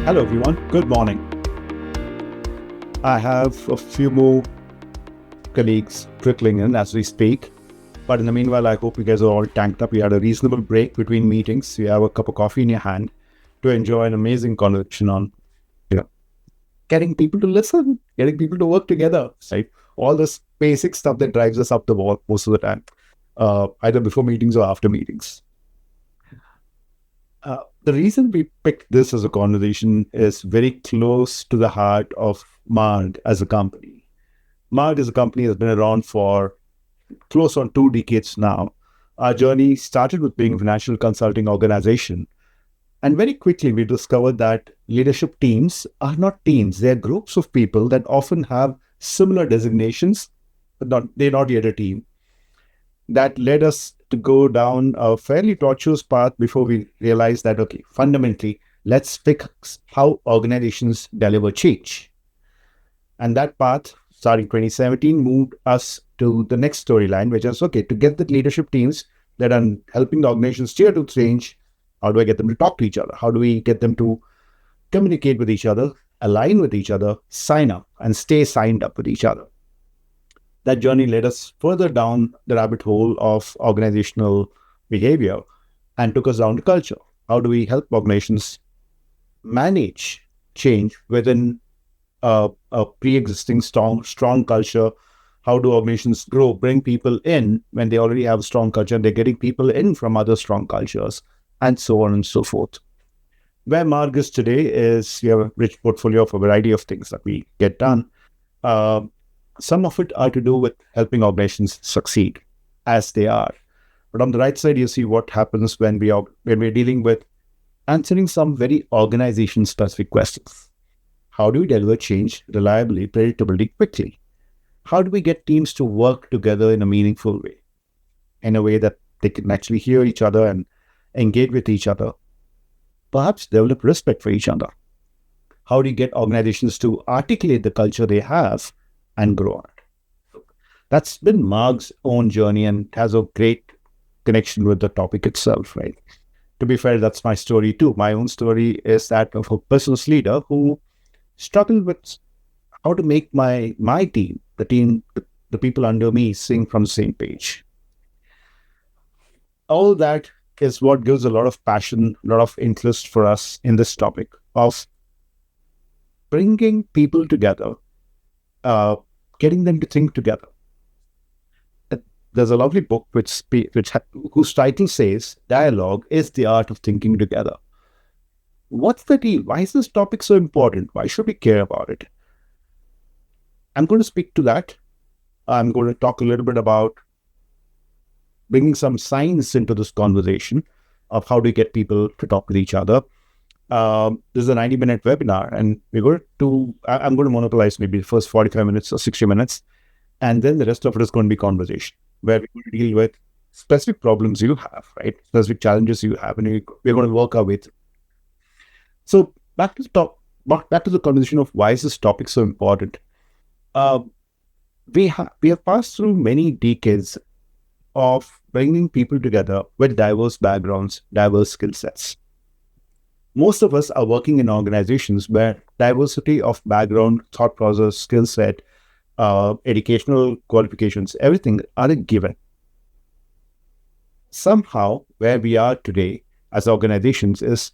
Hello everyone, good morning. I have a few more colleagues trickling in as we speak. But in the meanwhile, I hope you guys are all tanked up. You had a reasonable break between meetings. You have a cup of coffee in your hand to enjoy an amazing conversation on getting people to listen, getting people to work together, right? All this basic stuff that drives us up the wall most of the time, either before meetings or after meetings. The reason we picked this as a conversation is very close to the heart of 𝘵 as a company. 𝘵 as a company has been around for close on 2 decades now. Our journey started with being a financial consulting organization. And very quickly, we discovered that leadership teams are not teams. They're groups of people that often have similar designations, but they're not yet a team. That led us to go down a fairly tortuous path before we realized that, okay, fundamentally, let's fix how organizations deliver change. And that path, starting 2017, moved us to the next storyline, which is, okay, to get the leadership teams that are helping the organization steer to change, how do I get them to talk to each other? How do we get them to communicate with each other, align with each other, sign up, and stay signed up with each other? That journey led us further down the rabbit hole of organizational behavior and took us down to culture. How do we help organizations manage change within a pre-existing strong culture? How do organizations grow, bring people in when they already have a strong culture and they're getting people in from other strong cultures, and so on and so forth. Where 𝘵 is today is we have a rich portfolio of a variety of things that we get done. Some of it are to do with helping organizations succeed as they are. But on the right side, you see what happens when we're dealing with answering some very organization-specific questions. How do we deliver change reliably, predictably, quickly? How do we get teams to work together in a meaningful way? In a way that they can actually hear each other and engage with each other. Perhaps develop respect for each other. How do you get organizations to articulate the culture they have and grow on it? That's been 𝘵's own journey and has a great connection with the topic itself, right? To be fair, that's my story too. My own story is that of a business leader who struggled with how to make my team, the people under me, sing from the same page. All that is what gives a lot of passion, a lot of interest for us in this topic of bringing people together, getting them to think together. There's a lovely book whose title says, "Dialogue is the art of thinking together." What's the deal? Why is this topic so important? Why should we care about it? I'm going to speak to that. I'm going to talk a little bit about bringing some science into this conversation of how to get people to talk with each other. This is a 90-minute webinar, and I'm going to monopolize maybe the first 45 minutes or 60 minutes, and then the rest of it is going to be conversation, where we're going to deal with specific problems you have, right? Specific challenges you have, and we're going to work our way through. So back to the conversation of why is this topic so important? We have passed through many decades of bringing people together with diverse backgrounds, diverse skill sets. Most of us are working in organizations where diversity of background, thought process, skill set, educational qualifications, everything are a given. Somehow, where we are today as organizations is,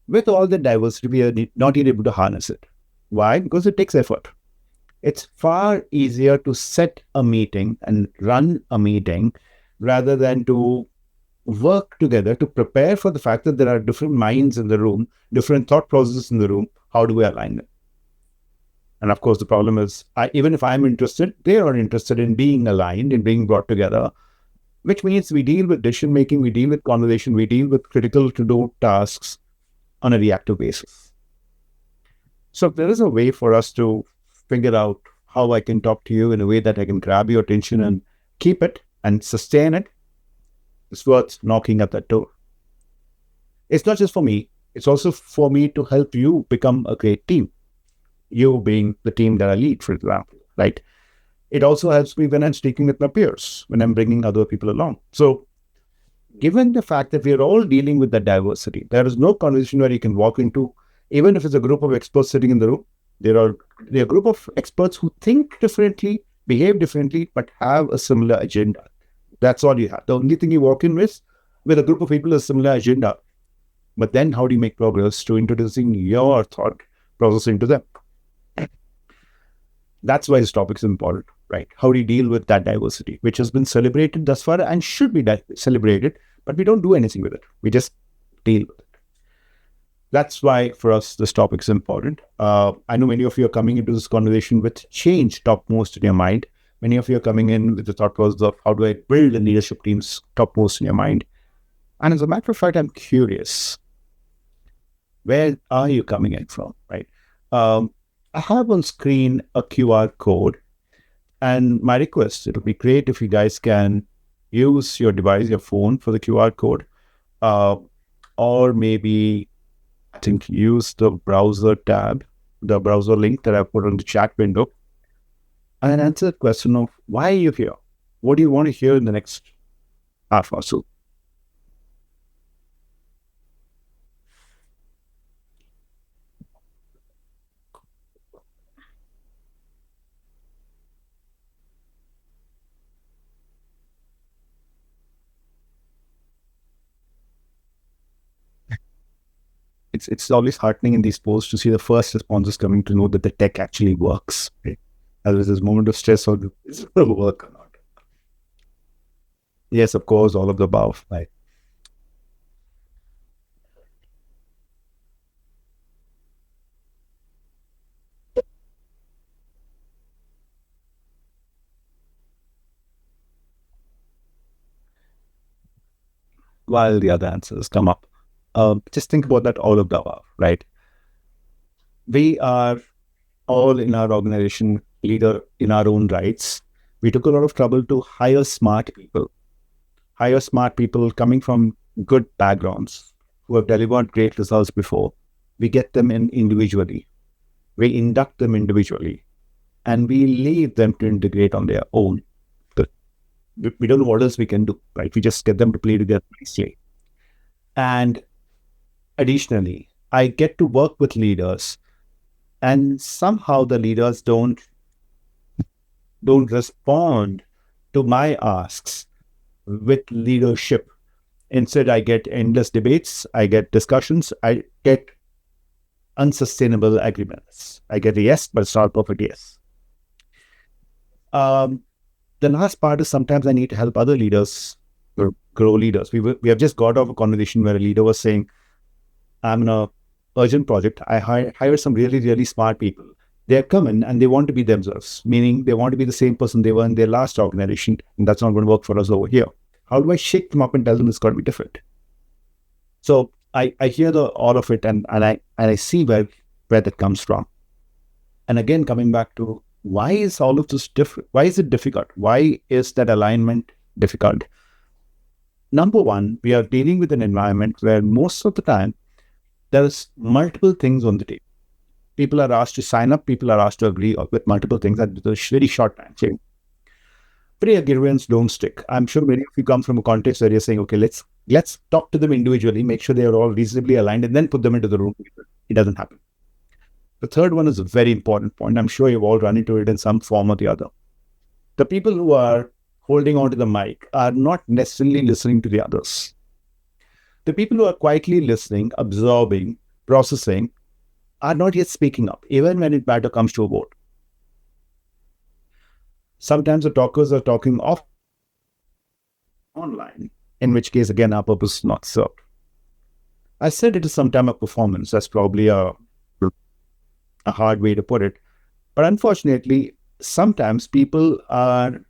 with all the diversity, we are not yet able to harness it. Why? Because it takes effort. It's far easier to set a meeting and run a meeting rather than to work together to prepare for the fact that there are different minds in the room, different thought processes in the room. How do we align them? And of course, the problem is, even if I'm interested, they are interested in being aligned, in being brought together, which means we deal with decision making, we deal with conversation, we deal with critical to-do tasks on a reactive basis. So if there is a way for us to figure out how I can talk to you in a way that I can grab your attention and keep it and sustain it, it's worth knocking at that door. It's not just for me, it's also for me to help you become a great team. You being the team that I lead, for example, right? It also helps me when I'm speaking with my peers, when I'm bringing other people along. So given the fact that we're all dealing with that diversity, there is no conversation where you can walk into Even if it's a group of experts sitting in the room, they're a group of experts who think differently, behave differently, but have a similar agenda. That's all you have. The only thing you walk in with a group of people is a similar agenda. But then how do you make progress to introducing your thought process into them? That's why this topic is important, right? How do you deal with that diversity, which has been celebrated thus far and should be celebrated, but we don't do anything with it. We just deal with it. That's why for us, this topic is important. I know many of you are coming into this conversation with change topmost in your mind. Many of you are coming in with the thought process of how do I build a leadership teams topmost in your mind. And as a matter of fact, I'm curious, where are you coming in from, right? I have on screen a QR code, and my request, it would be great if you guys can use your device, your phone for the QR code, or maybe I think use the browser tab, the browser link that I put on the chat window, and answer the question of why are you here? What do you want to hear in the next half or so? It's always heartening in these posts to see the first responses coming to know that the tech actually works. Right? As there's this moment of stress or is it going to work or not? Yes, of course, all of the above. Right. While the other answers come up, just think about that all of the above, right? We are all in our organization leader in our own rights. We took a lot of trouble to hire smart people coming from good backgrounds who have delivered great results before. We get them in individually. We induct them individually, and we leave them to integrate on their own. We don't know what else we can do, right? We just get them to play together nicely. And additionally, I get to work with leaders, and somehow the leaders don't respond to my asks with leadership. Instead, I get endless debates, I get discussions, I get unsustainable agreements. I get a yes, but it's not a perfect yes. The last part is sometimes I need to help other leaders grow leaders. We have just got off a conversation where a leader was saying, I'm in an urgent project. I hire some really, really smart people. They're coming and they want to be themselves, meaning they want to be the same person they were in their last organization, and that's not going to work for us over here. How do I shake them up and tell them it's got to be different? So I hear all of it, and I see where that comes from. And again, coming back to why is all of this different? Why is it difficult? Why is that alignment difficult? Number one, we are dealing with an environment where most of the time there's multiple things on the table. People are asked to sign up. People are asked to agree with multiple things at a very short time. Pre-agreements don't stick. I'm sure many of you come from a context where you're saying, okay, let's talk to them individually, make sure they are all reasonably aligned, and then put them into the room. It doesn't happen. The third one is a very important point. I'm sure you've all run into it in some form or the other. The people who are holding onto the mic are not necessarily listening to the others. The people who are quietly listening, absorbing, processing, are not yet speaking up, even when it matter comes to a vote. Sometimes the talkers are talking off online, in which case, again, our purpose is not served. I said it is sometimes a performance. That's probably a hard way to put it. But unfortunately, sometimes people are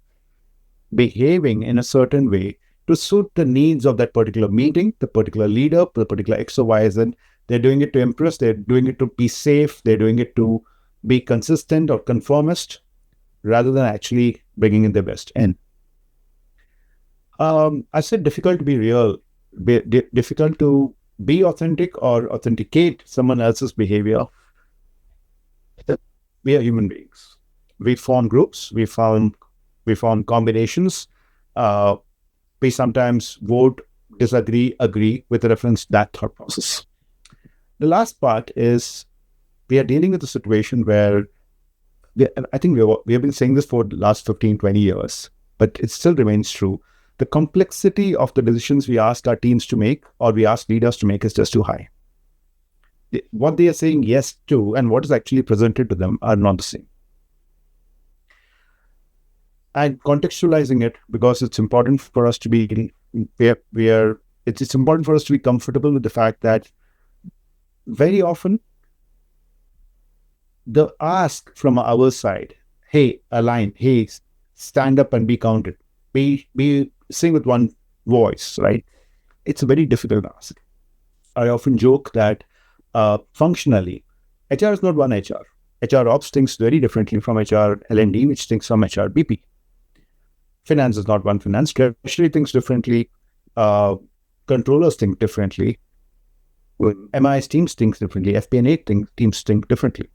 behaving in a certain way to suit the needs of that particular meeting, the particular leader, the particular X or Y, Z. They're doing it to impress. They're doing it to be safe. They're doing it to be consistent or conformist rather than actually bringing in their best. And I said difficult to be real, difficult to be authentic or authenticate someone else's behavior. We are human beings. We form groups. We form combinations. We sometimes vote, disagree, agree with reference to that thought process. The last part is we are dealing with a situation where I think we have been saying this for the last 15, 20 years, but it still remains true. The complexity of the decisions we ask our teams to make or we ask leaders to make is just too high. What they are saying yes to and what is actually presented to them are not the same. And contextualizing it, because it's important for us to be it's important for us to be comfortable with the fact that very often the ask from our side, hey, align, hey, stand up and be counted, be sing with one voice, right? It's a very difficult ask. I often joke that functionally, HR is not one HR. HR ops thinks very differently from HR L&D, which thinks from HR BP. Finance is not one finance. Treasury thinks differently. Controllers think differently. MIS teams think differently. FP&A teams think differently.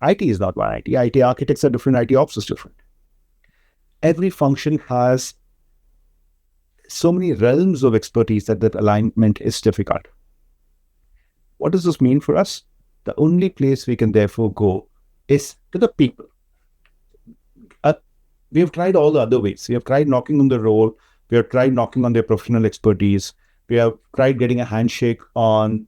IT is not one IT. IT architects are different. IT ops is different. Every function has so many realms of expertise that alignment is difficult. What does this mean for us? The only place we can therefore go is to the people. We have tried all the other ways. We have tried knocking on the role. We have tried knocking on their professional expertise. We have tried getting a handshake on,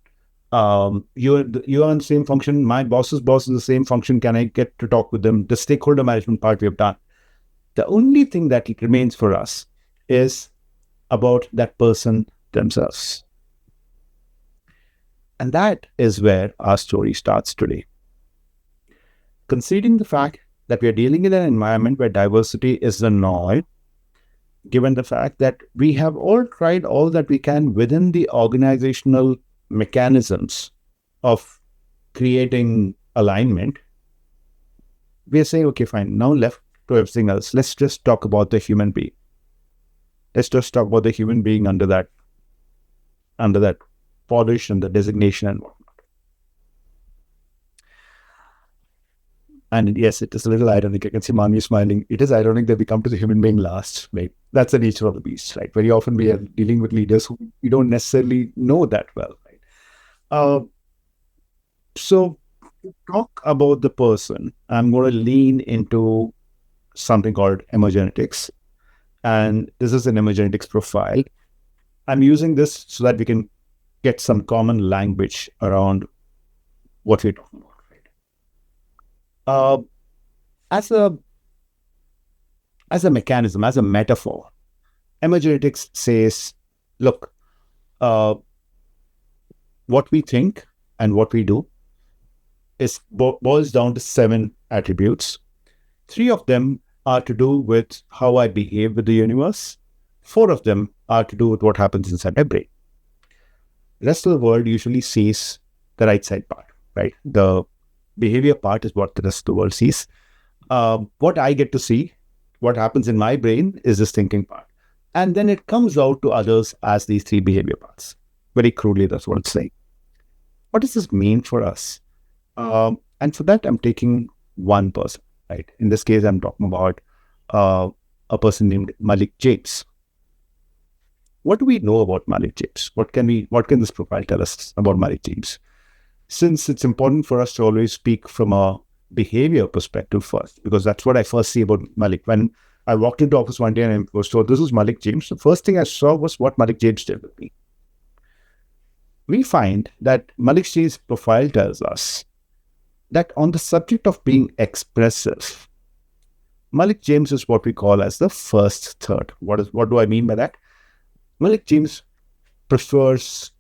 you're on the same function. My boss's boss is the same function. Can I get to talk with them? The stakeholder management part we have done. The only thing that remains for us is about that person themselves. And that is where our story starts today. Considering the fact that we are dealing in an environment where diversity is the norm, given the fact that we have all tried all that we can within the organizational mechanisms of creating alignment, we are saying, okay, fine, now left to everything else, let's just talk about the human being. Let's just talk about the human being under that polish and the designation and whatnot. And yes, it is a little ironic. I can see Mani smiling. It is ironic that we come to the human being last, right? That's the nature of the beast, right? Very often we are dealing with leaders who we don't necessarily know that well, right? So to talk about the person, I'm going to lean into something called emergenetics. And this is an emergenetics profile. I'm using this so that we can get some common language around what we're talking about. As a mechanism, as a metaphor, emergenetics says, look, what we think and what we do is boils down to 7 attributes. 3 of them are to do with how I behave with the universe. 4 of them are to do with what happens inside my brain. The rest of the world usually sees the right side part, right? The behavior part is what the rest of the world sees. What I get to see, what happens in my brain, is this thinking part. And then it comes out to others as these 3 behavior parts. Very crudely, that's what it's saying. What does this mean for us? And for that, I'm taking one person, right? In this case, I'm talking about a person named Malik James. What do we know about Malik James? What can this profile tell us about Malik James? Since it's important for us to always speak from a behavior perspective first, because that's what I first see about Malik. When I walked into office one day and I was told, this is Malik James, the first thing I saw was what Malik James did with me. We find that Malik James' profile tells us that on the subject of being expressive, Malik James is what we call as the first third. What do I mean by that? Malik James prefers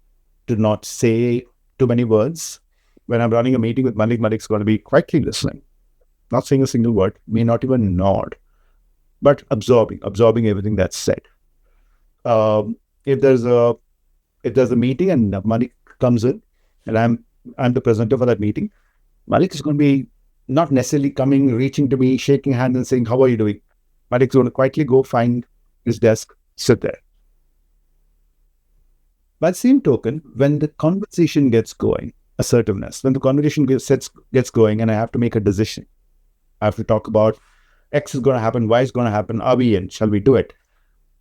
to not say too many words. When I'm running a meeting with Malik's going to be quietly listening, not saying a single word, may not even nod, but absorbing everything that's said. If there's a meeting and Malik comes in and I'm the presenter for that meeting, Malik is going to be not necessarily coming, reaching to me, shaking hands and saying, how are you doing? Malik's going to quietly go find his desk, sit there. By the same token, when the conversation gets going, assertiveness, when the conversation gets going and I have to make a decision, I have to talk about X is going to happen, Y is going to happen, are we in? Shall we do it?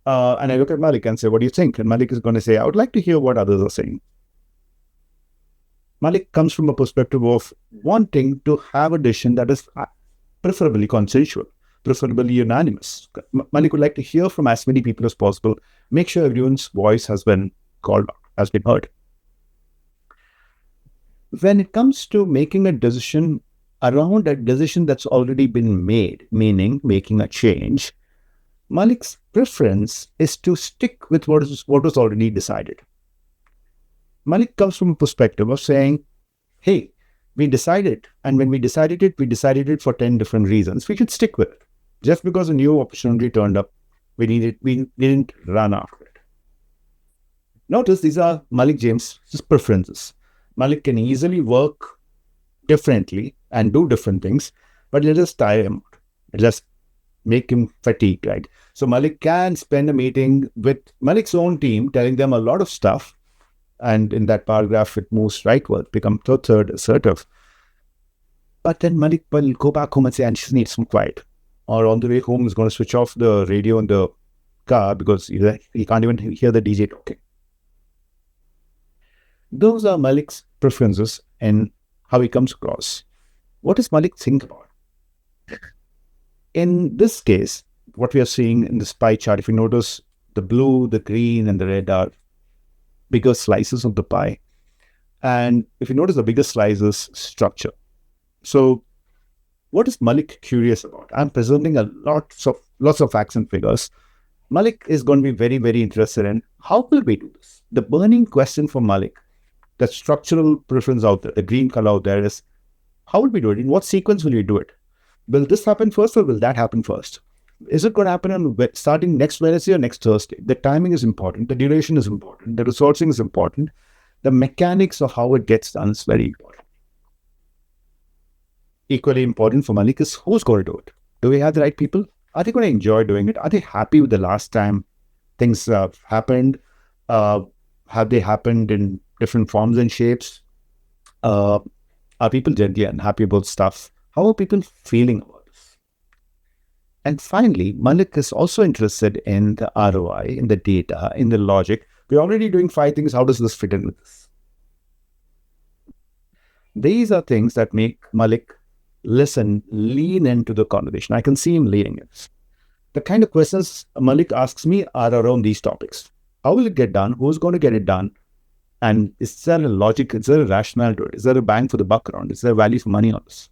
And I look at Malik and say, what do you think? And Malik is going to say, I would like to hear what others are saying. Malik comes from a perspective of wanting to have a decision that is preferably consensual, preferably unanimous. Malik would like to hear from as many people as possible, make sure everyone's voice has been called out, has been heard. When it comes to making a decision around a decision that's already been made, meaning making a change, Malik's preference is to stick with what was already decided. Malik comes from a perspective of saying, hey, we decided, and when we decided it for 10 different reasons. We should stick with it. Just because a new opportunity turned up, we didn't run after it. Notice these are Malik James's preferences. Malik can easily work differently and do different things, but it'll just tire him out. It'll just make him fatigued, right? So Malik can spend a meeting with Malik's own team, telling them a lot of stuff. And in that paragraph, it moves rightward, become third, assertive. But then Malik will go back home and say, I just need some quiet. Or on the way home, he's going to switch off the radio in the car because he can't even hear the DJ talking. Those are Malik's preferences and how he comes across. What does Malik think about? In this case, what we are seeing in this pie chart, if you notice, the blue, the green, and the red are bigger slices of the pie. And if you notice, the bigger slice is structure. So what is Malik curious about? I'm presenting lots of facts and figures. Malik is going to be very, very interested in how will we do this? The burning question for Malik, the structural preference out there, the green color out there is, how will we do it? In what sequence will we do it? Will this happen first or will that happen first? Is it going to happen starting next Wednesday or next Thursday? The timing is important. The duration is important. The resourcing is important. The mechanics of how it gets done is very important. Equally important for Malik is who's going to do it. Do we have the right people? Are they going to enjoy doing it? Are they happy with the last time things happened? Have they happened in different forms and shapes? Are people generally unhappy about stuff? How are people feeling about this? And finally, Malik is also interested in the ROI, in the data, in the logic. We're already doing 5 things. How does this fit in with this? These are things that make Malik lean into the conversation. I can see him leaning in. The kind of questions Malik asks me are around these topics. How will it get done? Who's going to get it done? And is there a logic? Is there a rationale to it? Is there a bang for the buck around? Is there value for money on this?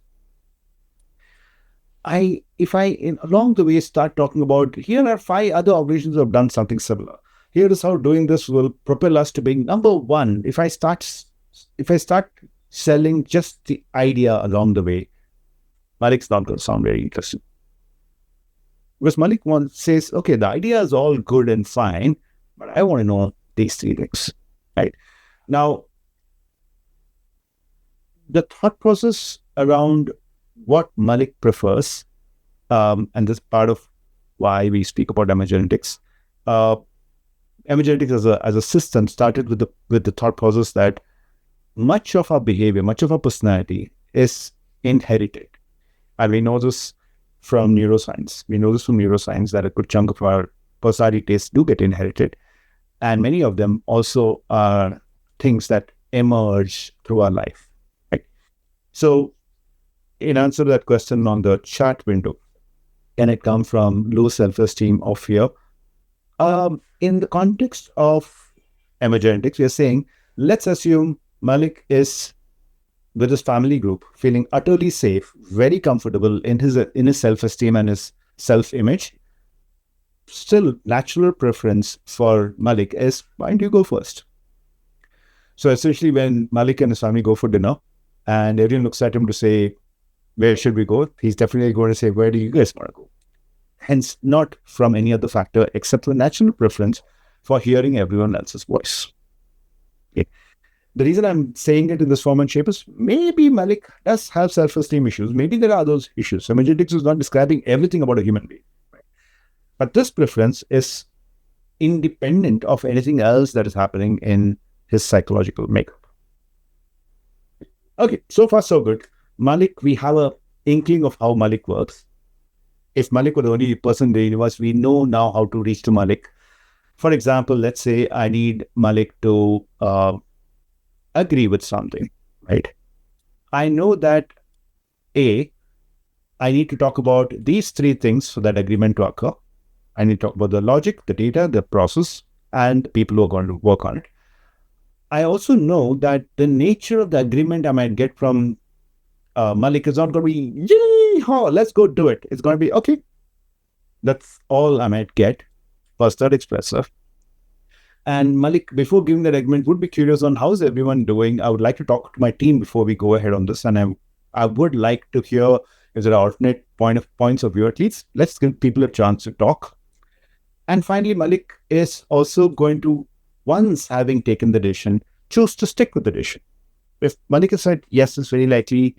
If I along the way start talking about, here are 5 other organizations who have done something similar. Here is how doing this will propel us to being number 1. If I start selling just the idea along the way, Malik's not going to sound very interesting. Because Malik says, okay, the idea is all good and fine, but I want to know these 3 things, right? Now, the thought process around what Malik prefers, and this is part of why we speak about emergenetics. Emergenetics as a system started with the thought process that much of our behavior, much of our personality is inherited. And we know this from neuroscience. We know this from neuroscience that a good chunk of our personality tastes do get inherited. And many of them also are things that emerge through our life. Right? So, in answer to that question on the chat window, can it come from low self-esteem or fear? In the context of emergenetics, we are saying, let's assume Malik is with his family group, feeling utterly safe, very comfortable in his self-esteem and his self-image. Still, natural preference for Malik is, why don't you go first? So essentially, when Malik and his family go for dinner, and everyone looks at him to say, where should we go? He's definitely going to say, where do you guys want to go? Hence, not from any other factor except the natural preference for hearing everyone else's voice. Okay. The reason I'm saying it in this form and shape is maybe Malik does have self-esteem issues. Maybe there are those issues. Emergenetics is not describing everything about a human being. Right? But this preference is independent of anything else that is happening in his psychological makeup. Okay, so far so good. Malik, we have an inkling of how Malik works. If Malik were the only person in the universe, we know now how to reach to Malik. For example, let's say I need Malik to agree with something. right? I know that I need to talk about these three things for that agreement to occur. I need to talk about the logic, the data, the process, and the people who are going to work on it. I also know that the nature of the agreement I might get from Malik is not going to be, yee-haw, let's go do it. It's going to be, okay, that's all I might get, first, third expressive. And Malik, before giving that agreement, would be curious on how's everyone doing. I would like to talk to my team before we go ahead on this. And I would like to hear, is there an alternate points of view at least? Let's give people a chance to talk. And finally, Malik is also going to, once having taken the decision, choose to stick with the decision. If Malik has said, yes, it's very likely,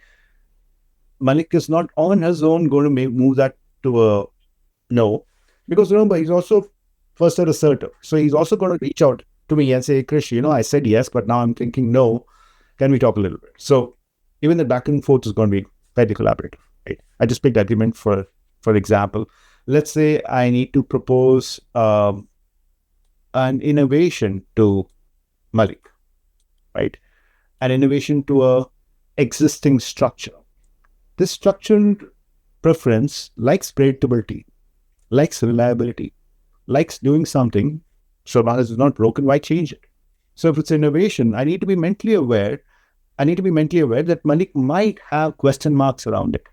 Malik is not on his own going to move that to a no. Because remember, he's also first assertive. So he's also going to reach out to me and say, Krish, I said yes, but now I'm thinking no. Can we talk a little bit? So even the back and forth is going to be fairly collaborative. Right? I just picked agreement for example. Let's say I need to propose an innovation to Malik, right? An innovation to a existing structure. This structured preference likes predictability, likes reliability, likes doing something. So long as it's not broken, why change it? So if it's innovation, I need to be mentally aware that Malik might have question marks around it.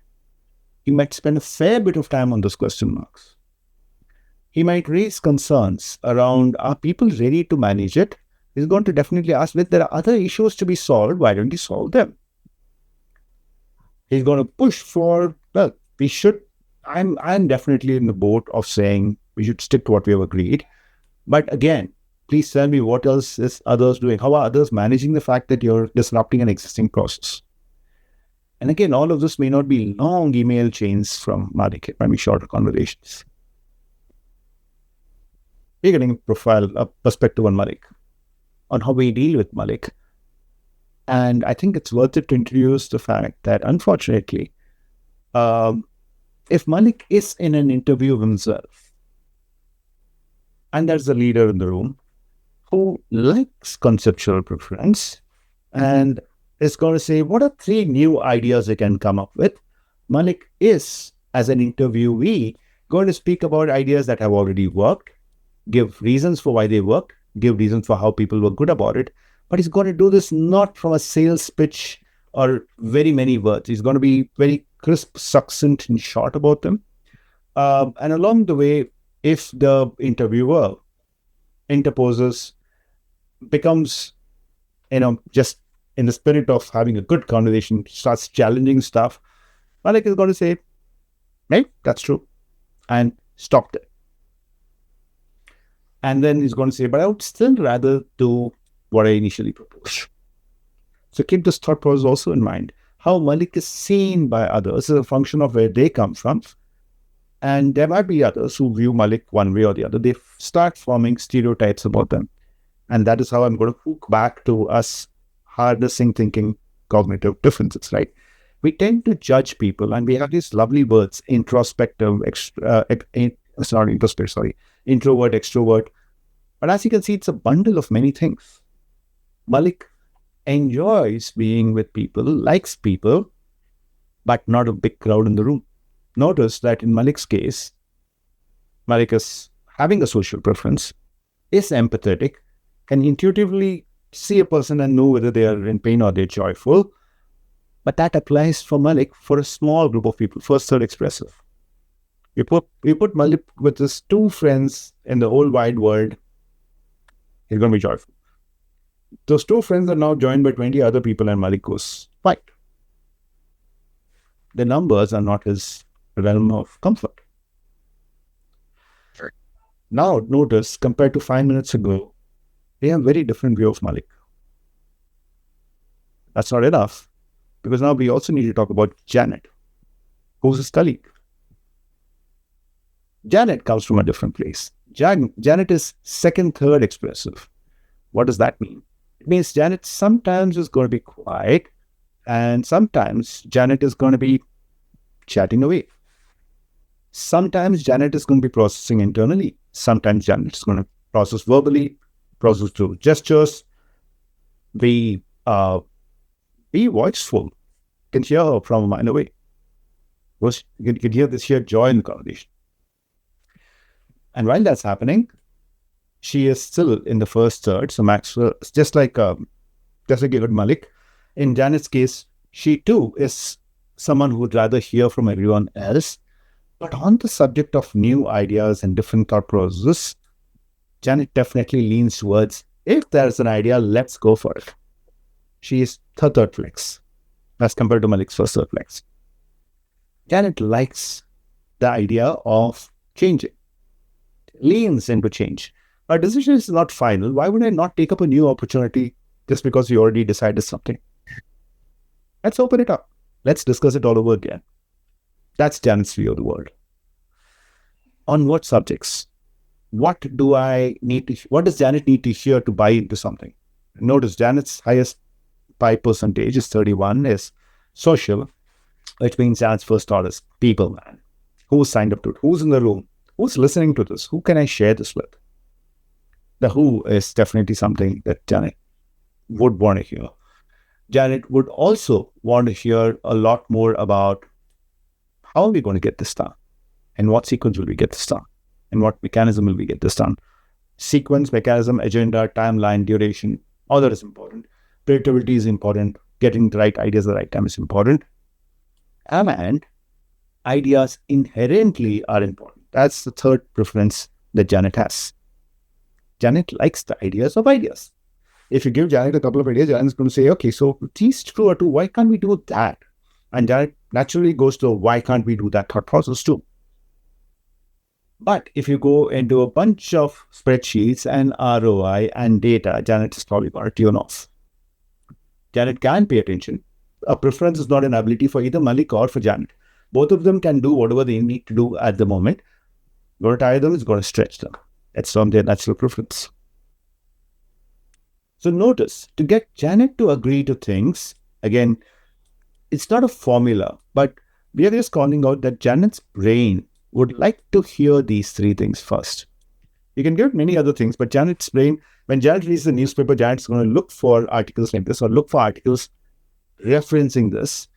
He might spend a fair bit of time on those question marks. He might raise concerns around, are people ready to manage it? He's going to definitely ask, if there are other issues to be solved, why don't you solve them? He's going to push for, well, we should, I'm definitely in the boat of saying we should stick to what we have agreed. But again, please tell me what else is others doing? How are others managing the fact that you're disrupting an existing process? And again, all of this may not be long email chains from Malik. It might be shorter conversations. We're getting a perspective on Malik, on how we deal with Malik. And I think it's worth it to introduce the fact that, unfortunately, if Malik is in an interview of himself, and there's a leader in the room who likes conceptual preference and is going to say, what are 3 new ideas they can come up with? Malik is, as an interviewee, going to speak about ideas that have already worked, give reasons for why they worked, give reasons for how people were good about it. But he's going to do this not from a sales pitch or very many words. He's going to be very crisp, succinct, and short about them. And along the way, if the interviewer interposes, becomes, just in the spirit of having a good conversation, starts challenging stuff, Malik is going to say, hey, that's true, and stop there. And then he's going to say, but I would still rather do what I initially proposed. So keep this thought process also in mind. How Malik is seen by others is a function of where they come from. And there might be others who view Malik one way or the other. They start forming stereotypes about them. And that is how I'm going to hook back to us harnessing thinking cognitive differences, right? We tend to judge people, and we have these lovely words, introvert, extrovert. But as you can see, it's a bundle of many things. Malik enjoys being with people, likes people, but not a big crowd in the room. Notice that in Malik's case, Malik is having a social preference, is empathetic, can intuitively see a person and know whether they are in pain or they're joyful. But that applies for Malik for a small group of people, first, third expressive. You put Malik with his 2 friends in the whole wide world, he's going to be joyful. Those 2 friends are now joined by 20 other people, and Malik goes, fight. The numbers are not his realm of comfort. Sure. Now, notice, compared to 5 minutes ago, they have a very different view of Malik. That's not enough, because now we also need to talk about Janet, who's his colleague. Janet comes from a different place. Janet is second, third expressive. What does that mean? It means Janet sometimes is going to be quiet, and sometimes Janet is going to be chatting away. Sometimes Janet is going to be processing internally. Sometimes Janet is going to process verbally, process through gestures, be be voiceful. You can hear her from a mile away. You can hear this sheer joy in the conversation. And while that's happening, she is still in the first third. So Maxwell, just like 𝘂𝗏𝗃𝗏, in Janet's case, she too is someone who would rather hear from everyone else. But on the subject of new ideas and different thought processes, Janet definitely leans towards, if there's an idea, let's go for it. She is third flex as compared to Malik's first third flex. Janet likes the idea of changing, leans into change. Our decision is not final. Why would I not take up a new opportunity just because we already decided something? Let's open it up. Let's discuss it all over again. That's Janet's view of the world. On what subjects? What does Janet need to hear to buy into something? Notice Janet's highest buy percentage is 31, is social, which means Janet's first thought is people, man. Who's signed up to it? Who's in the room? Who's listening to this? Who can I share this with? The who is definitely something that Janet would want to hear. Janet would also want to hear a lot more about how are we going to get this done? And what sequence will we get this done? And what mechanism will we get this done? Sequence, mechanism, agenda, timeline, duration, all that is important. Predictability is important. Getting the right ideas at the right time is important. And ideas inherently are important. That's the third preference that Janet has. Janet likes the ideas of ideas. If you give Janet a couple of ideas, Janet's going to say, okay, so these two or two, why can't we do that? And Janet naturally goes to, why can't we do that thought process too? But if you go into a bunch of spreadsheets and ROI and data, Janet is probably going to tune off. Janet can pay attention. A preference is not an ability for either Malik or for Janet. Both of them can do whatever they need to do at the moment. Going to tire them is going to stretch them. That's from their natural preference. So notice, to get Janet to agree to things, again, it's not a formula, but we are just calling out that Janet's brain would like to hear these three things first. You can give many other things, but Janet's brain, when Janet reads the newspaper, Janet's going to look for articles like this or look for articles referencing this.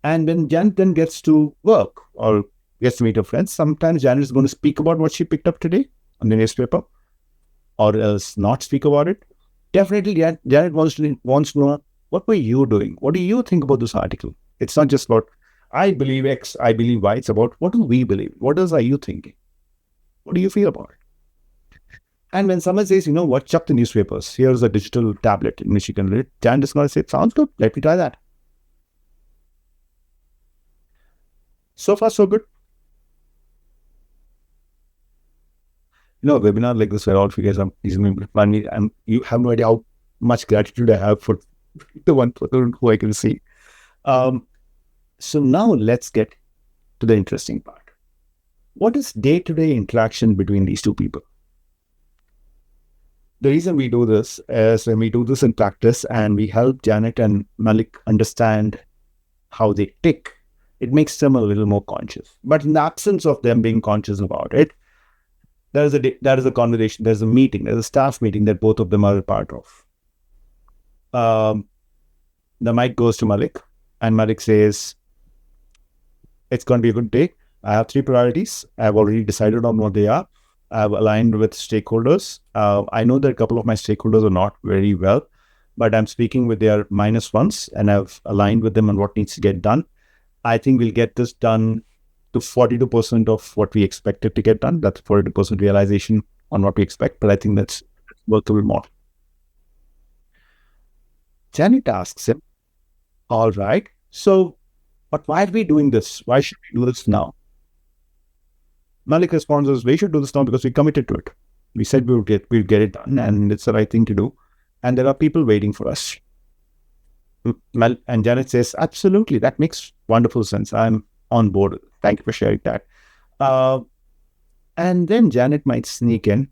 And when Janet then gets to work or gets to meet her friends, sometimes Janet is going to speak about what she picked up today on the newspaper or else not speak about it. Definitely, Janet wants to know, what were you doing? What do you think about this article? It's not just about, I believe X, I believe Y. It's about, what do we believe? What are you thinking? What do you feel about it? And when someone says, you know what, chuck the newspapers. Here's a digital tablet in which you can read. Janet is going to say, sounds good. Let me try that. So far, so good. You know, a webinar like this where all of you guys are funny, and you have no idea how much gratitude I have for the one person who I can see. So now let's get to the interesting part. What is day-to-day interaction between these two people? The reason we do this is when we do this in practice and we help Janet and Malik understand how they tick, it makes them a little more conscious. But in the absence of them being conscious about it, there is a conversation, there's a meeting, there's a staff meeting that both of them are a part of. The mic goes to Malik and Malik says, it's going to be a good day. I have 3 priorities. I've already decided on what they are. I've aligned with stakeholders. I know that a couple of my stakeholders are not very well, but I'm speaking with their -1s and I've aligned with them on what needs to get done. I think we'll get this done to 42% of what we expected to get done. That's 42% realization on what we expect, but I think that's workable more. Janet asks him, all right, so, but why are we doing this? Why should we do this now? Malik responds, we should do this now because we committed to it. We said we'll get it done and it's the right thing to do. And there are people waiting for us. And Janet says, absolutely, that makes wonderful sense. I'm on board. Thank you for sharing that. And then Janet might sneak in.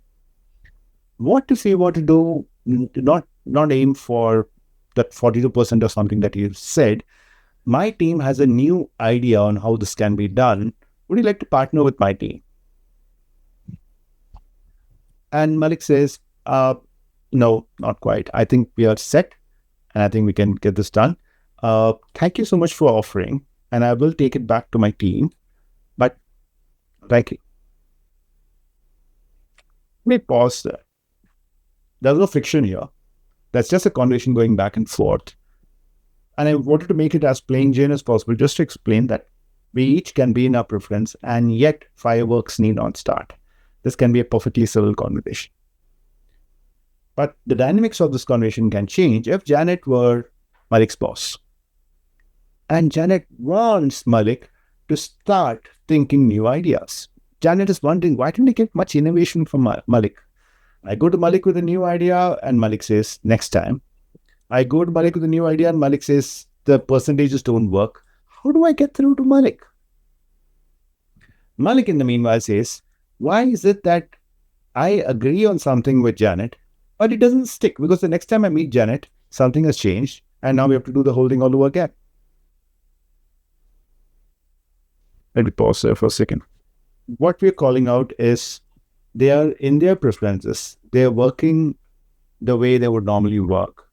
What to say, what to do, not aim for that 42% or something that you said. My team has a new idea on how this can be done. Would you like to partner with my team? And Malik says, no, not quite. I think we are set and I think we can get this done. Thank you so much for offering, and I will take it back to my team. But like, let me pause there. There's no friction here. That's just a conversation going back and forth. And I wanted to make it as plain Jane as possible, just to explain that we each can be in our preference, and yet fireworks need not start. This can be a perfectly civil conversation. But the dynamics of this conversation can change if Janet were Malik's boss. And Janet wants Malik to start thinking new ideas. Janet is wondering, why didn't I get much innovation from Malik? I go to Malik with a new idea, and Malik says, next time. I go to Malik with a new idea, and Malik says, the percentages don't work. How do I get through to Malik? Malik, in the meanwhile, says, why is it that I agree on something with Janet, but it doesn't stick? Because the next time I meet Janet, something has changed, and now we have to do the whole thing all over again. Let me pause there for a second. What we're calling out is they are in their preferences. They're working the way they would normally work.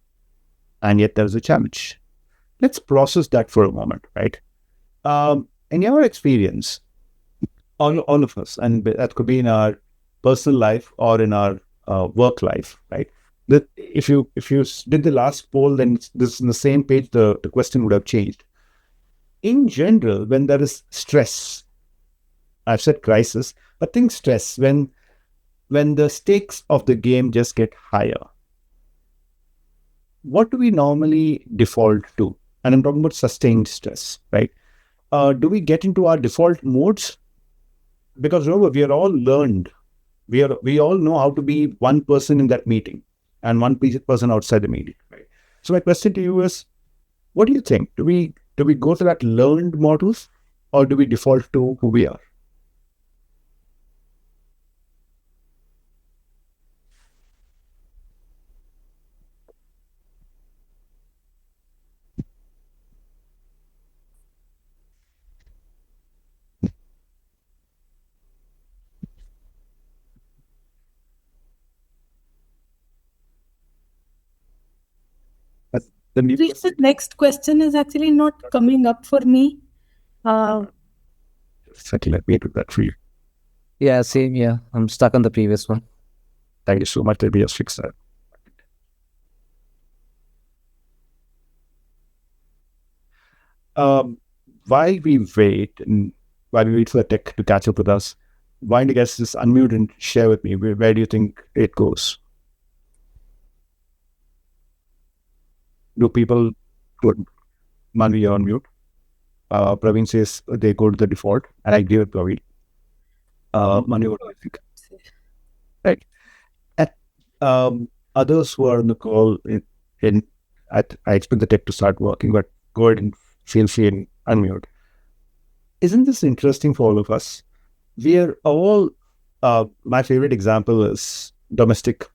And yet there's a challenge. Let's process that for a moment, right? In your experience, all of us, and that could be in our personal life or in our work life, right? That if you did the last poll, then this is on the same page, the question would have changed. In general, when there is stress, I've said crisis, but think stress, when the stakes of the game just get higher, what do we normally default to? And I'm talking about sustained stress, right? Do we get into our default modes? Because remember, we are all learned. We all know how to be one person in that meeting and one person outside the meeting, right? So my question to you is, what do you think? Do we go to that learned models, or do we default to who we are? The next question is actually not coming up for me. Exactly, let me do that for you. Yeah, same here. I'm stuck on the previous one. Thank you so much. Let me just fix that. While we wait for the tech to catch up with us, why don't you guys just unmute and share with me, where do you think it goes? Do people put Manvi on mute? Praveen says they go to the default, and I agree with Praveen. Manvi, what do you think? Right. And others who are on the call, I expect the tech to start working, but go ahead and feel free and unmute. Isn't this interesting for all of us? We are all, my favorite example is domestic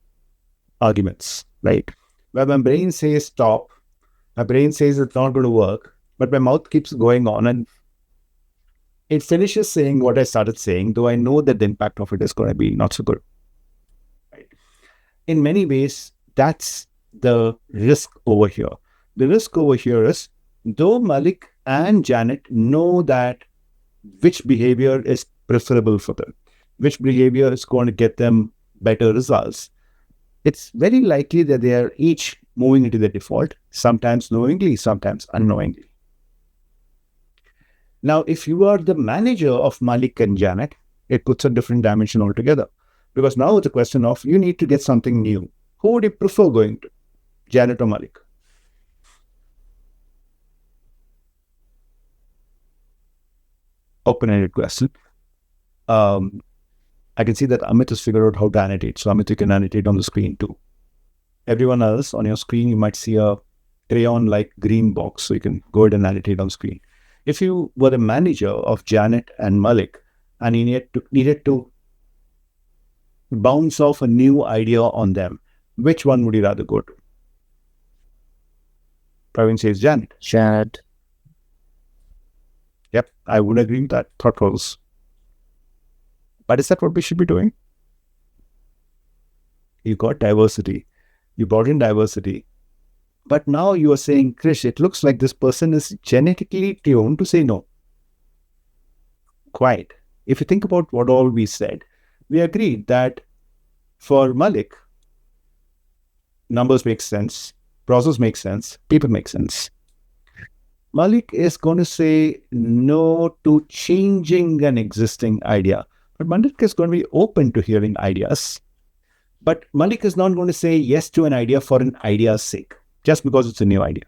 arguments, right? Where my brain says stop, my brain says it's not going to work, but my mouth keeps going on and it finishes saying what I started saying, though I know that the impact of it is going to be not so good. Right? In many ways, that's the risk over here. The risk over here is, though Malik and Janet know that which behavior is preferable for them, which behavior is going to get them better results, it's very likely that they are each moving into the default, sometimes knowingly, sometimes unknowingly. Now, if you are the manager of Malik and Janet, it puts a different dimension altogether. Because now it's a question of, you need to get something new. Who would you prefer going to, Janet or Malik? Open-ended question. I can see that Amit has figured out how to annotate. So Amit, you can annotate on the screen too. Everyone else, on your screen, you might see a crayon-like green box. So you can go ahead and annotate on screen. If you were the manager of Janet and Malik, and you needed to bounce off a new idea on them, which one would you rather go to? Praveen says Janet. Janet. Yep, I would agree with that thought process. But is that what we should be doing? You got diversity. You brought in diversity. But now you are saying, Krish, it looks like this person is genetically tuned to say no. Quite. If you think about what all we said, we agreed that for Malik, numbers make sense, process makes sense, people make sense. Malik is going to say no to changing an existing idea. But Malik is going to be open to hearing ideas. But Malik is not going to say yes to an idea for an idea's sake, just because it's a new idea.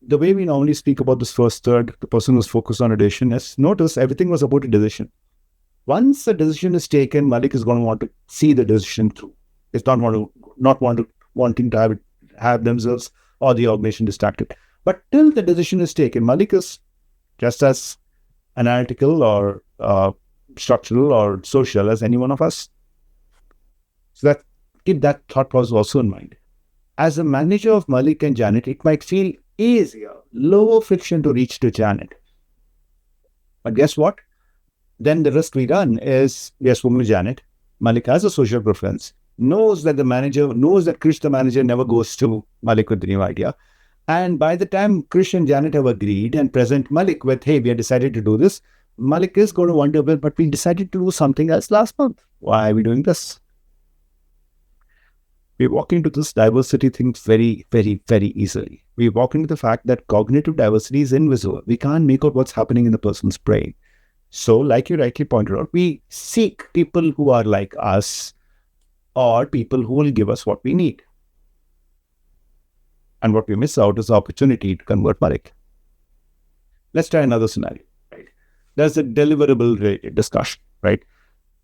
The way we normally speak about this first third, the person who's focused on a decision, is notice everything was about a decision. Once a decision is taken, Malik is going to want to see the decision through. It's wanting to have themselves or the organization distracted. But till the decision is taken, Malik is just as analytical or structural or social as any one of us. So keep that thought process also in mind. As a manager of Malik and Janet, it might feel easier, lower friction to reach to Janet. But guess what? Then the risk we run is, yes, woman Janet, Malik has a social preference, knows that Krish, the manager, never goes to Malik with the new idea. And by the time Krish and Janet have agreed and present Malik with, hey, we have decided to do this, Malik is going to wonder, well, but we decided to do something else last month. Why are we doing this? We walk into this diversity thing very, very, very easily. We walk into the fact that cognitive diversity is invisible. We can't make out what's happening in the person's brain. So, like you rightly pointed out, we seek people who are like us or people who will give us what we need. And what we miss out is the opportunity to convert Malik. Let's try another scenario. Right? There's a deliverable related discussion. Right?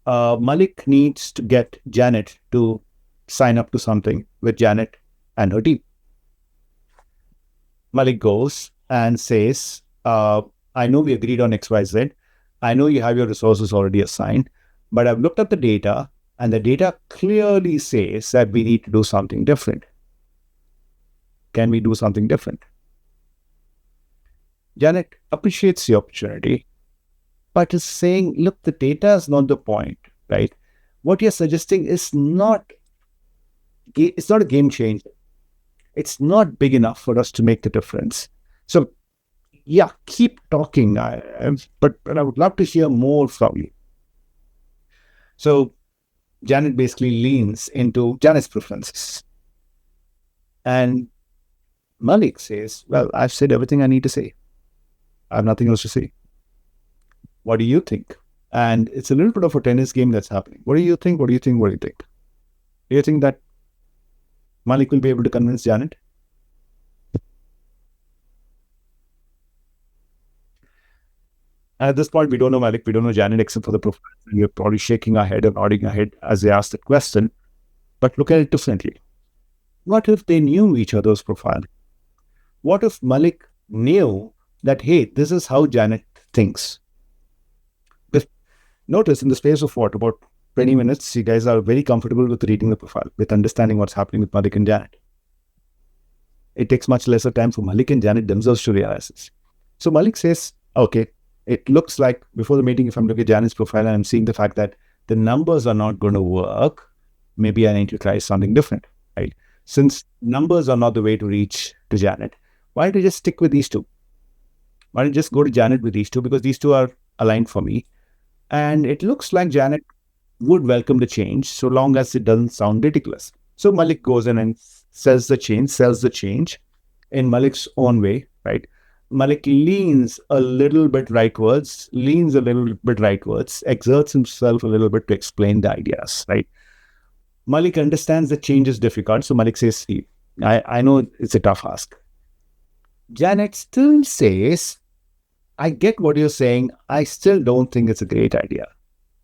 Malik needs to get Janet to sign up to something with Janet and her team. Malik goes and says, I know we agreed on XYZ. I know you have your resources already assigned, but I've looked at the data and the data clearly says that we need to do something different. Can we do something different? Janet appreciates the opportunity, but is saying, look, the data is not the point, right? What you're suggesting is it's not a game changer. It's not big enough for us to make the difference. So, yeah, keep talking, but I would love to hear more from you. So, Janet basically leans into Janet's preferences. And Malik says, well, I've said everything I need to say. I have nothing else to say. What do you think? And it's a little bit of a tennis game that's happening. What do you think? What do you think? What do you think? Do you think that Malik will be able to convince Janet? At this point, we don't know Malik, we don't know Janet except for the profile. And we're probably shaking our head and nodding our head as they ask the question. But look at it differently. What if they knew each other's profile? What if Malik knew that, hey, this is how Janet thinks? But notice in the space of what, about 20 minutes, you guys are very comfortable with reading the profile, with understanding what's happening with Malik and Janet. It takes much lesser time for Malik and Janet themselves to realize this. So Malik says, okay, it looks like before the meeting, if I'm looking at Janet's profile and I'm seeing the fact that the numbers are not going to work, maybe I need to try something different, right? Since numbers are not the way to reach to Janet, why don't you just stick with these two? Why don't you just go to Janet with these two? Because these two are aligned for me. And it looks like Janet would welcome the change so long as it doesn't sound ridiculous. So Malik goes in and sells the change in Malik's own way, right? Malik leans a little bit rightwards, exerts himself a little bit to explain the ideas, right? Malik understands that change is difficult. So Malik says, see, I know it's a tough ask. Janet still says, I get what you're saying. I still don't think it's a great idea.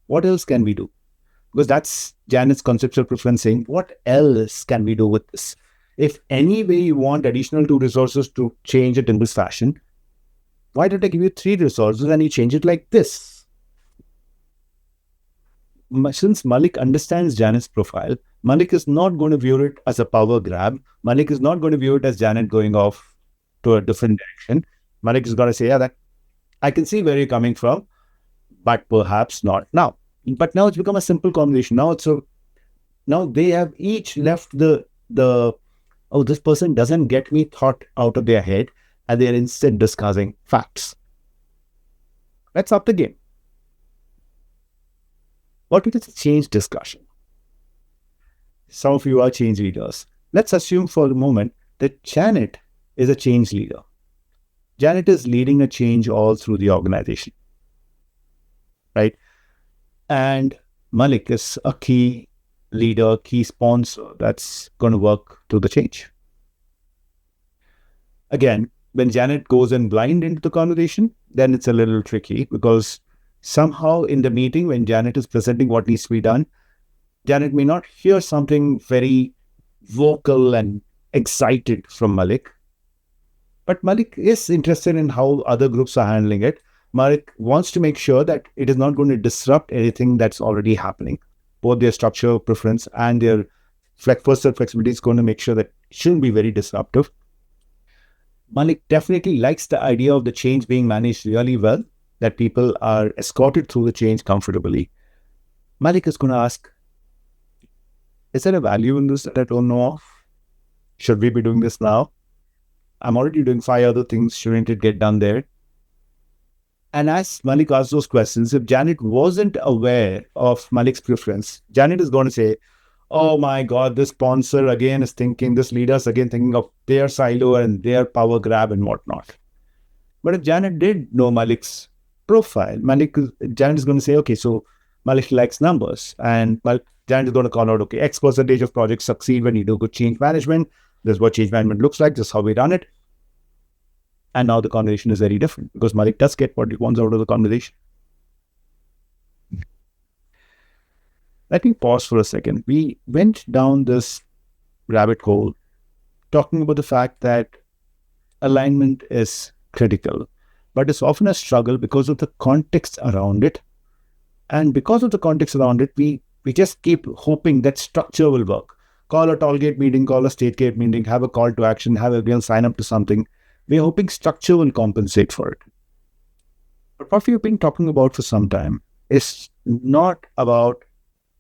What else can we do? Because that's Janet's conceptual preference saying, what else can we do with this? If any way you want additional 2 resources to change it in this fashion, why don't I give you 3 resources and you change it like this? Since Malik understands Janet's profile, Malik is not going to view it as a power grab. Malik is not going to view it as Janet going off to a different direction. Malik is going to say, yeah, that I can see where you're coming from, but perhaps not now. But now it's become a simple conversation. Now they have each left the oh, this person doesn't get me thought out of their head, and they're instead discussing facts. Let's up the game. What is a change discussion? Some of you are change leaders. Let's assume for the moment that Janet is a change leader. Janet is leading a change all through the organization, right? And Malik is a key leader, key sponsor that's going to work through the change. Again, when Janet goes in blind into the conversation, then it's a little tricky, because somehow in the meeting, when Janet is presenting what needs to be done, Janet may not hear something very vocal and excited from Malik. But Malik is interested in how other groups are handling it. Malik wants to make sure that it is not going to disrupt anything that's already happening. Both their structure, preference, and their personal flexibility is going to make sure that it shouldn't be very disruptive. Malik definitely likes the idea of the change being managed really well, that people are escorted through the change comfortably. Malik is going to ask, is there a value in this that I don't know of? Should we be doing this now? I'm already doing 5 other things. Shouldn't it get done there? And as Malik asks those questions, if Janet wasn't aware of Malik's preference, Janet is going to say, oh my God, this sponsor again is thinking, this leader's again thinking of their silo and their power grab and whatnot. But if Janet did know Malik's profile, Janet is going to say, okay, so Malik likes numbers. And Janet is going to call out, okay, X percentage of projects succeed when you do good change management. This is what change management looks like. This is how we run it. And now the conversation is very different, because Malik does get what he wants out of the conversation. Let me pause for a second. We went down this rabbit hole talking about the fact that alignment is critical, but it's often a struggle because of the context around it. And because of the context around it, we just keep hoping that structure will work. Call a toll gate meeting, call a state gate meeting, have a call to action, have everyone sign up to something. We're hoping structure will compensate for it. But what we've been talking about for some time is not about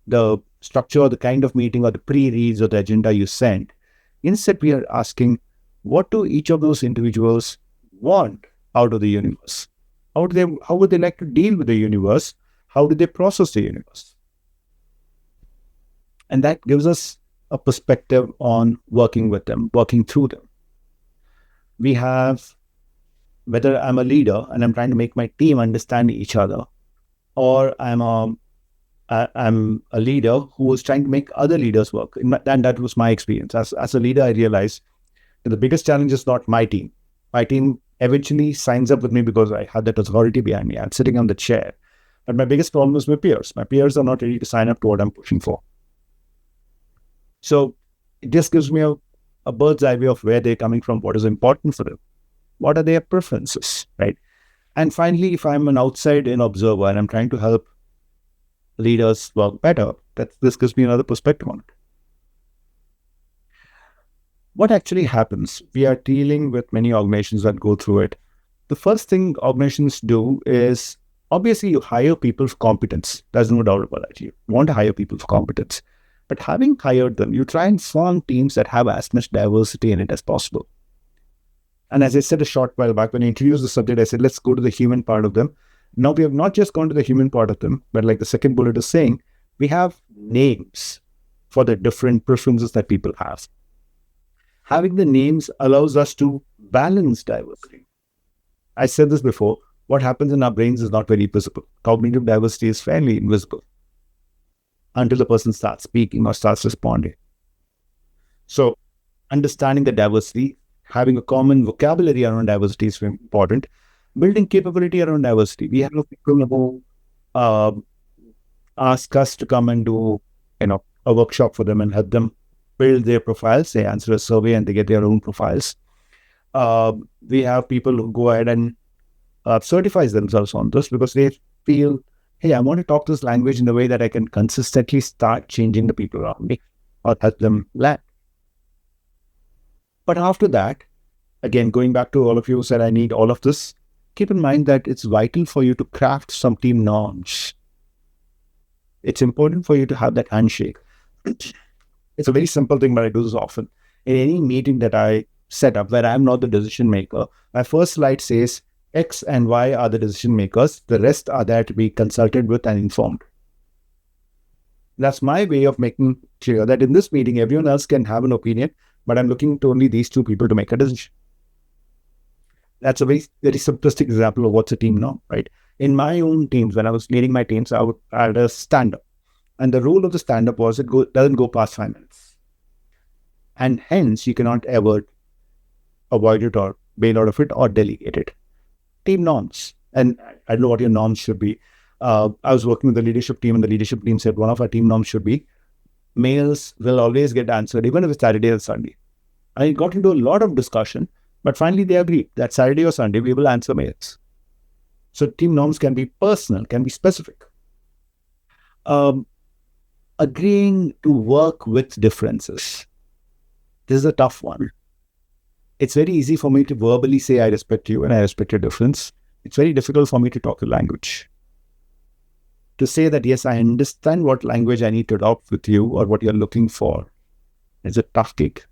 the structure or the kind of meeting or the pre-reads or the agenda you send. Instead, we are asking, what do each of those individuals want out of the universe? How would they like to deal with the universe? How do they process the universe? And that gives us a perspective on working with them, working through them. We have, whether I'm a leader and I'm trying to make my team understand each other, or I'm a leader who is trying to make other leaders work. And that was my experience. As a leader, I realized that the biggest challenge is not my team. My team eventually signs up with me because I have that authority behind me. I'm sitting on the chair. But my biggest problem is my peers. My peers are not ready to sign up to what I'm pushing for. So it just gives me a bird's eye view of where they're coming from, what is important for them, what are their preferences, right? And finally, if I'm an outside-in observer and I'm trying to help leaders work better, this gives me another perspective on it. What actually happens? We are dealing with many organizations that go through it. The first thing organizations do is, obviously, you hire people for competence. There's no doubt about that. You want to hire people for competence. But having hired them, you try and form teams that have as much diversity in it as possible. And as I said a short while back, when I introduced the subject, I said, let's go to the human part of them. Now we have not just gone to the human part of them, but like the second bullet is saying, we have names for the different preferences that people have. Having the names allows us to balance diversity. I said this before, what happens in our brains is not very visible. Cognitive diversity is fairly invisible until the person starts speaking or starts responding. So understanding the diversity, having a common vocabulary around diversity is very important. Building capability around diversity. We have people who ask us to come and do a workshop for them and help them build their profiles. They answer a survey and they get their own profiles. We have people who go ahead and certify themselves on this because they feel, hey, I want to talk this language in a way that I can consistently start changing the people around me or help them land. But after that, again, going back to all of you who said I need all of this, keep in mind that it's vital for you to craft some team norms. It's important for you to have that handshake. It's a very simple thing, but I do this often. in any meeting that I set up where I'm not the decision maker, my first slide says X and Y are the decision makers. The rest are there to be consulted with and informed. That's my way of making clear that in this meeting, everyone else can have an opinion, but I'm looking to only these two people to make a decision. That's a very, very simplistic example of what's a team norm, right? In my own teams, when I was leading my teams, I had a stand-up. And the rule of the stand-up was it doesn't go past 5 minutes. And hence, you cannot ever avoid it or bail out of it or delegate it. Team norms. And I don't know what your norms should be. I was working with the leadership team, and the leadership team said one of our team norms should be mails will always get answered, even if it's Saturday or Sunday. And it got into a lot of discussion, but finally they agreed that Saturday or Sunday we will answer mails. So team norms can be personal, can be specific. Agreeing to work with differences. This is a tough one. It's very easy for me to verbally say I respect you and I respect your difference. It's very difficult for me to talk a language. To say that, yes, I understand what language I need to adopt with you or what you're looking for. It's a tough gig.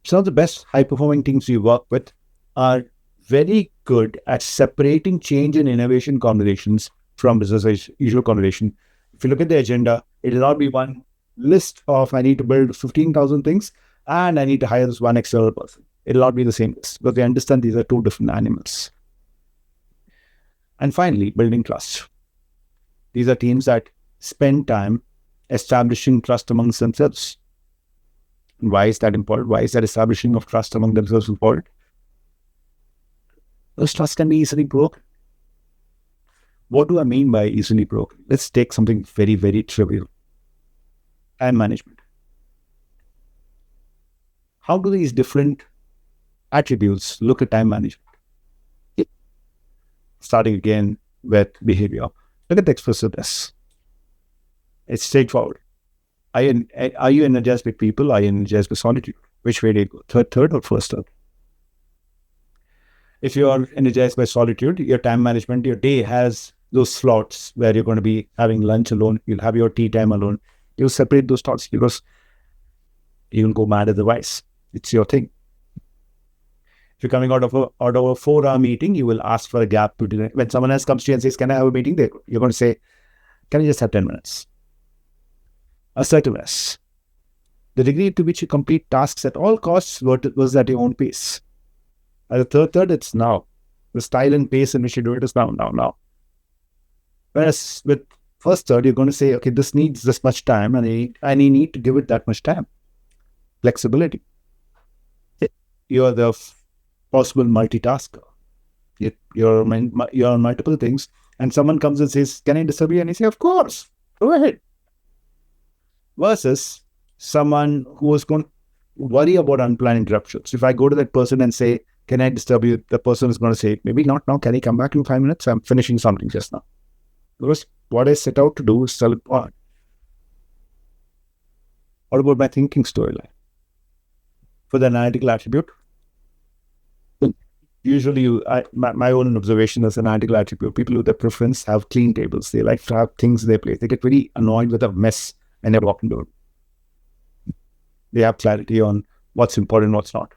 Some of the best high-performing teams we work with are very good at separating change and innovation conversations from business as usual conversation. If you look at the agenda, it will not be one list of I need to build 15,000 things and I need to hire this one external person. It will not be the same list because they understand these are two different animals. And finally, building trust. These are teams that spend time establishing trust amongst themselves. And why is that important? Why is that establishing of trust among themselves important? Those trusts can be easily broken. What do I mean by easily broken? Let's take something very, very trivial. Time management. How do these different attributes look at time management? Starting again with behavior. Look at the expressiveness. It's straightforward. Are you energized by people? Are you energized by solitude? Which way do you go? Third or first third? If you are energized by solitude, your time management, your day has those slots where you're going to be having lunch alone. You'll have your tea time alone. You'll separate those thoughts because you'll go mad otherwise. It's your thing. If you're coming out of a 4-hour meeting, you will ask for a gap to dinner. When someone else comes to you and says, "Can I have a meeting?" You're going to say, "Can I just have 10 minutes?" Assertiveness. The degree to which you complete tasks at all costs was at your own pace. At the third, it's now. The style and pace in which you do it is now. Whereas with first third, you're going to say, okay, this needs this much time and I need to give it that much time. Flexibility. You're the possible multitasker. You're on multiple things, and someone comes and says, "Can I disturb you?" And you say, "Of course, go ahead." Versus someone who is going to worry about unplanned interruptions. If I go to that person and say, "Can I disturb you?" the person is going to say, "Maybe not now. Can you come back in 5 minutes? I'm finishing something just now." Because what I set out to do is sell it on. What about my thinking storyline? For the analytical attribute, usually my own observation as an analytical attribute, people with their preference have clean tables. They like to have things in their place. They get very annoyed with a mess and they're walking door. They have clarity on what's important, what's not.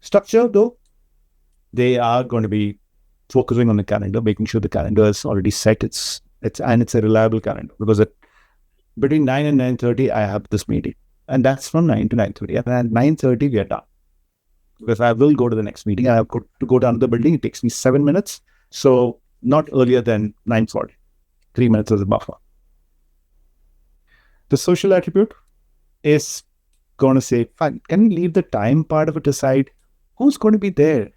Structure, though, they are going to be focusing on the calendar, making sure the calendar is already set. It's a reliable calendar because between 9 and 9:30, I have this meeting. And that's from 9 to 9:30. And at 9:30, we are done. Because I will go to the next meeting. I have to go down to the building. It takes me 7 minutes. So not earlier than 9:40. 3 minutes as a buffer. The social attribute is going to say, fine, can we leave the time part of it aside? Who's going to be there?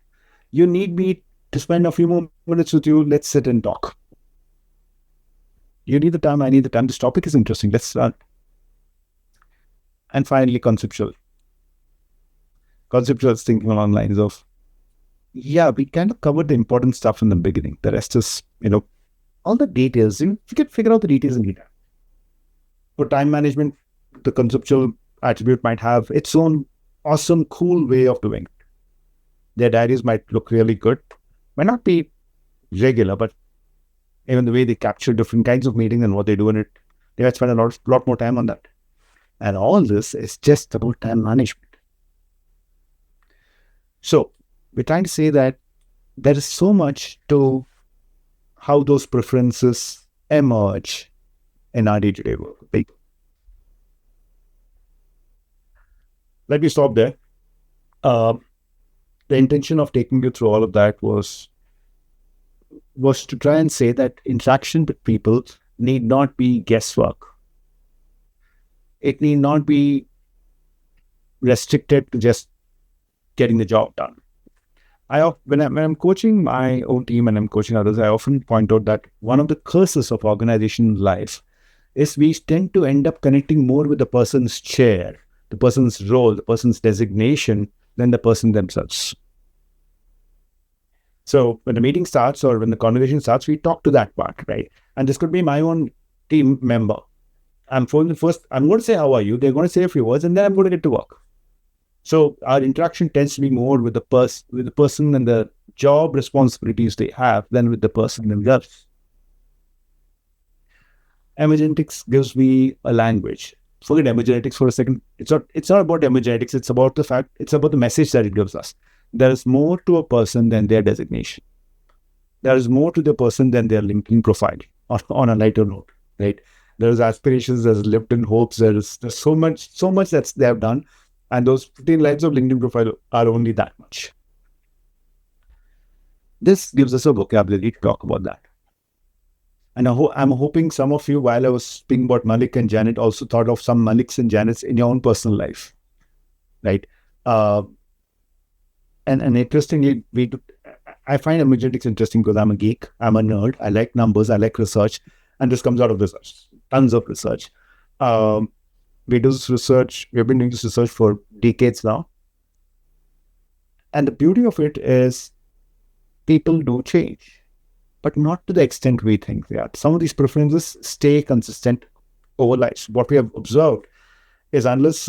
You need me to spend a few more minutes with you. Let's sit and talk. You need the time. I need the time. This topic is interesting. Let's start. And finally, conceptual. Conceptual is thinking along lines of, we kind of covered the important stuff in the beginning. The rest is, all the details. You can figure out the details in detail. For time management, the conceptual attribute might have its own awesome, cool way of doing it. Their diaries might look really good. Might not be regular, but even the way they capture different kinds of meetings and what they do in it, they might spend a lot more time on that. And all this is just about time management. So we're trying to say that there is so much to how those preferences emerge in our day-to-day work with people. Let me stop there. The intention of taking you through all of that was to try and say that interaction with people need not be guesswork. It need not be restricted to just getting the job done. When I'm coaching my own team and I'm coaching others, I often point out that one of the curses of organization life is we tend to end up connecting more with the person's chair, the person's role, the person's designation than the person themselves. So when the meeting starts or when the conversation starts, we talk to that part, right? And this could be my own team member. I'm going to say, how are you? They're going to say a few words and then I'm going to get to work. So our interaction tends to be more with the person and the job responsibilities they have than with the person themselves. Emergenetics gives me a language. Forget emergenetics for a second. It's not about emergenetics. It's about the message that it gives us. There is more to a person than their designation. There is more to the person than their LinkedIn profile, on a lighter note, right? There's aspirations, there's lived in hopes, there's so much that they have done. And those 15 lines of LinkedIn profile are only that much. This gives us a vocabulary to talk about that. And I'm hoping some of you, while I was speaking about Malik and Janet, also thought of some Maliks and Janets in your own personal life, right? And interestingly, I find emergenetics interesting because I'm a geek, I'm a nerd, I like numbers, I like research, and this comes out of research, tons of research. We do this research, we've been doing this research for decades now. And the beauty of it is people do change, but not to the extent we think they are. Some of these preferences stay consistent over lives. What we have observed is unless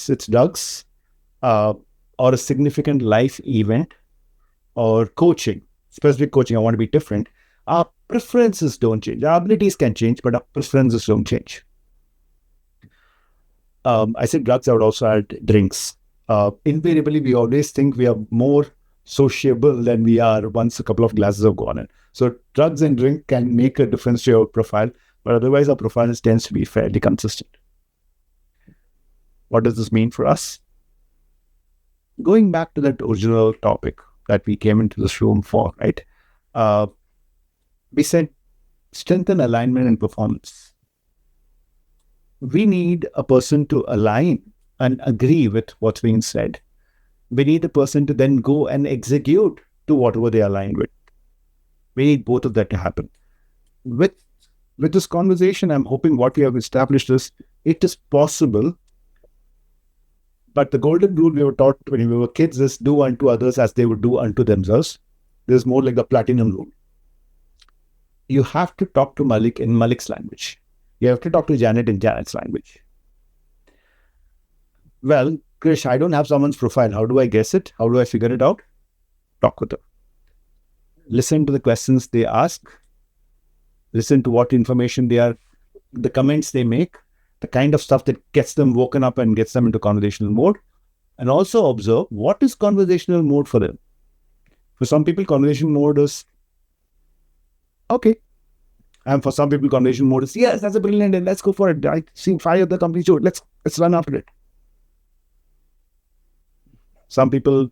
it's drugs or a significant life event or coaching, specific coaching, I want to be different, our preferences don't change. Our abilities can change, but our preferences don't change. I said drugs, I would also add drinks. Invariably, we always think we are more sociable than we are once a couple of glasses have gone in. So drugs and drink can make a difference to your profile, but otherwise our profile tends to be fairly consistent. What does this mean for us? Going back to that original topic that we came into this room for, right? We said strengthen alignment and performance. We need a person to align and agree with what's being said. We need a person to then go and execute to whatever they align with. We need both of that to happen. With this conversation, I'm hoping what we have established is it is possible, but the golden rule we were taught when we were kids is do unto others as they would do unto themselves. This is more like the platinum rule. You have to talk to Malik in Malik's language. You have to talk to Janet in Janet's language. Well, Krish, I don't have someone's profile. How do I guess it? How do I figure it out? Talk with them. Listen to the questions they ask. Listen to what information the comments they make, the kind of stuff that gets them woken up and gets them into conversational mode. And also observe what is conversational mode for them. For some people, conversation mode is okay. And for some people, conversation mode is, yes, that's a brilliant idea. Let's go for it. I see 5 other companies do it. Let's run after it. Some people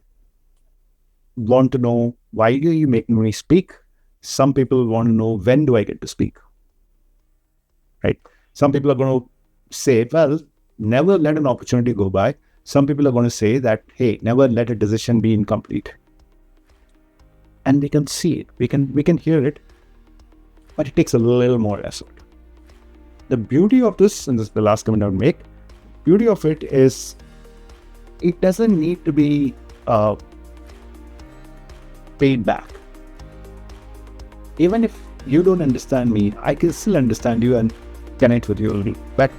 want to know, why are you making me speak? Some people want to know, when do I get to speak? Right? Some people are going to say, well, never let an opportunity go by. Some people are going to say that, hey, never let a decision be incomplete. And we can see it. We can hear it. But it takes a little more effort. The beauty of this, and this is the last comment I would make, beauty of it is it doesn't need to be paid back. Even if you don't understand me, I can still understand you and connect with you. But